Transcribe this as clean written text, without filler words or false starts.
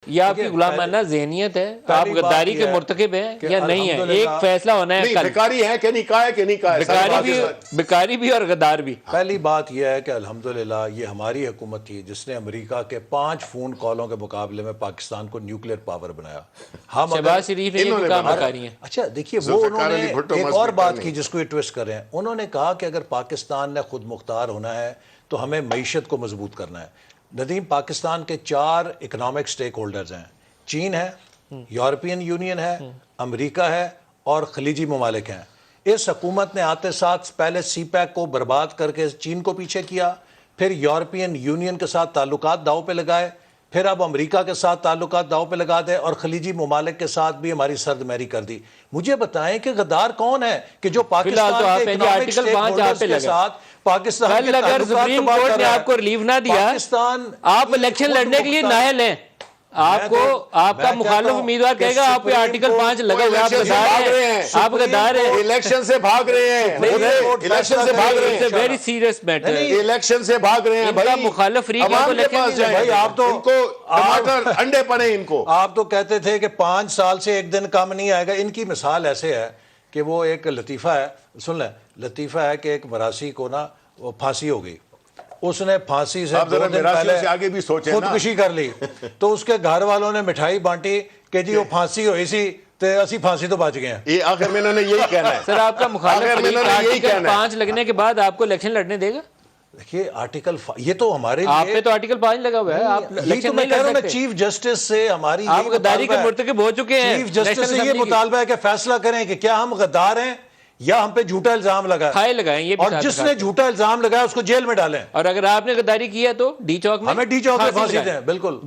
یہ آپ کی غلامانہ ذہنیت ہے، آپ غداری کے مرتکب ہیں یا نہیں ہے؟ ایک فیصلہ ہونا ہے کل، بیکاری ہے کہ نہیں کہا ہے کہ نہیں کہا ہے، بیکاری بھی اور غدار بھی۔ پہلی بات یہ ہے کہ الحمدللہ یہ ہماری حکومت تھی جس نے امریکہ کے 5 فون کالوں کے مقابلے میں پاکستان کو نیوکلیر پاور بنایا۔ ہم شہباز شریف نے یہ بھی کام بکاری ہیں۔ اچھا دیکھیے، وہ انہوں نے ایک اور بات کی جس کو یہ ٹویسٹ کر رہے ہیں، انہوں نے کہا کہ اگر پاکستان نے خود مختار ہونا ہے تو ہمیں معیشت کو مضبوط کرنا ہے۔ ندیم، پاکستان کے 4 اکنامک سٹیک ہولڈرز ہیں، چین ہے، یورپین یونین ہے، امریکہ ہے اور خلیجی ممالک ہیں۔ اس حکومت نے آتے ساتھ پہلے سی پیک کو برباد کر کے چین کو پیچھے کیا، پھر یورپین یونین کے ساتھ تعلقات داؤ پہ لگائے، پھر اب امریکہ کے ساتھ تعلقات داؤ پہ لگا دے اور خلیجی ممالک کے ساتھ بھی ہماری سرد مہری کر دی۔ مجھے بتائیں کہ غدار کون ہے کہ جو پاکستان کے اکنامک سٹیک ہولڈرز کے ساتھ پاکستان کے تعلقات سپریم کورٹ نے آپ کو ریلیف نہ دیا، آپ الیکشن لڑنے کے لیے نااہل ہیں۔ آپ کو آپ کا مخالف امیدوار کہے گا آپ پہ آرٹیکل 5 لگا ہوا ہے، آپ غدار ہیں، آپ غدار ہیں، الیکشن سے بھاگ رہے ہیں، الیکشن سے بھاگ رہے ہیں، ویری سیریس میٹر، الیکشن سے بھاگ رہے ہیں ان کا مخالف فریق ہے تو عوام کے الیکشن پاس جائیں، بھائی آپ تو ان کو ٹماٹر انڈے پڑے ان کو۔ آپ تو کہتے تھے کہ 5 سال سے ایک دن کم نہیں آئے گا۔ ان کی مثال ایسے ہے کہ وہ ایک لطیفہ ہے، سن لیں، لطیفہ ہے کہ ایک مراسی کو نا وہ پھانسی ہو گئی، اس نے پھانسی سے 2 دن پہلے خودکشی کر لی، تو اس کے گھر والوں نے مٹھائی بانٹی کہ جی وہ پھانسی ہوئی سی تو اسی پھانسی تو بچ گئے ہیں۔ یہ آخر میں انہوں نے یہی کہنا ہے سر، آپ کا مخالف فریق آرٹیکل 5 لگنے کے بعد آپ کو الیکشن لڑنے دے گا؟ دیکھیے آرٹیکل یہ تو ہمارے آپ پہ تو آرٹیکل 5 لگا ہوا ہے، آپ یہی تو الیکشن میں نہیں کہہ رہا لڑ ہوں، میں سکتے۔ چیف جسٹس سے ہماری آپ غداری کے مرتکب ہو چکے ہیں، چیف جسٹس سے یہ مطالبہ ہے کہ فیصلہ کریں کہ کیا ہم غدار ہیں یا ہم پہ جھوٹا الزام لگا ہائے لگائیں، یہ بھی اور جس نے جھوٹا الزام لگایا اس کو جیل میں ڈالیں، اور اگر آپ نے غداری کیا تو ڈی چوک میں ہمیں ڈی چوک میں پھانسی دیں۔ بالکل۔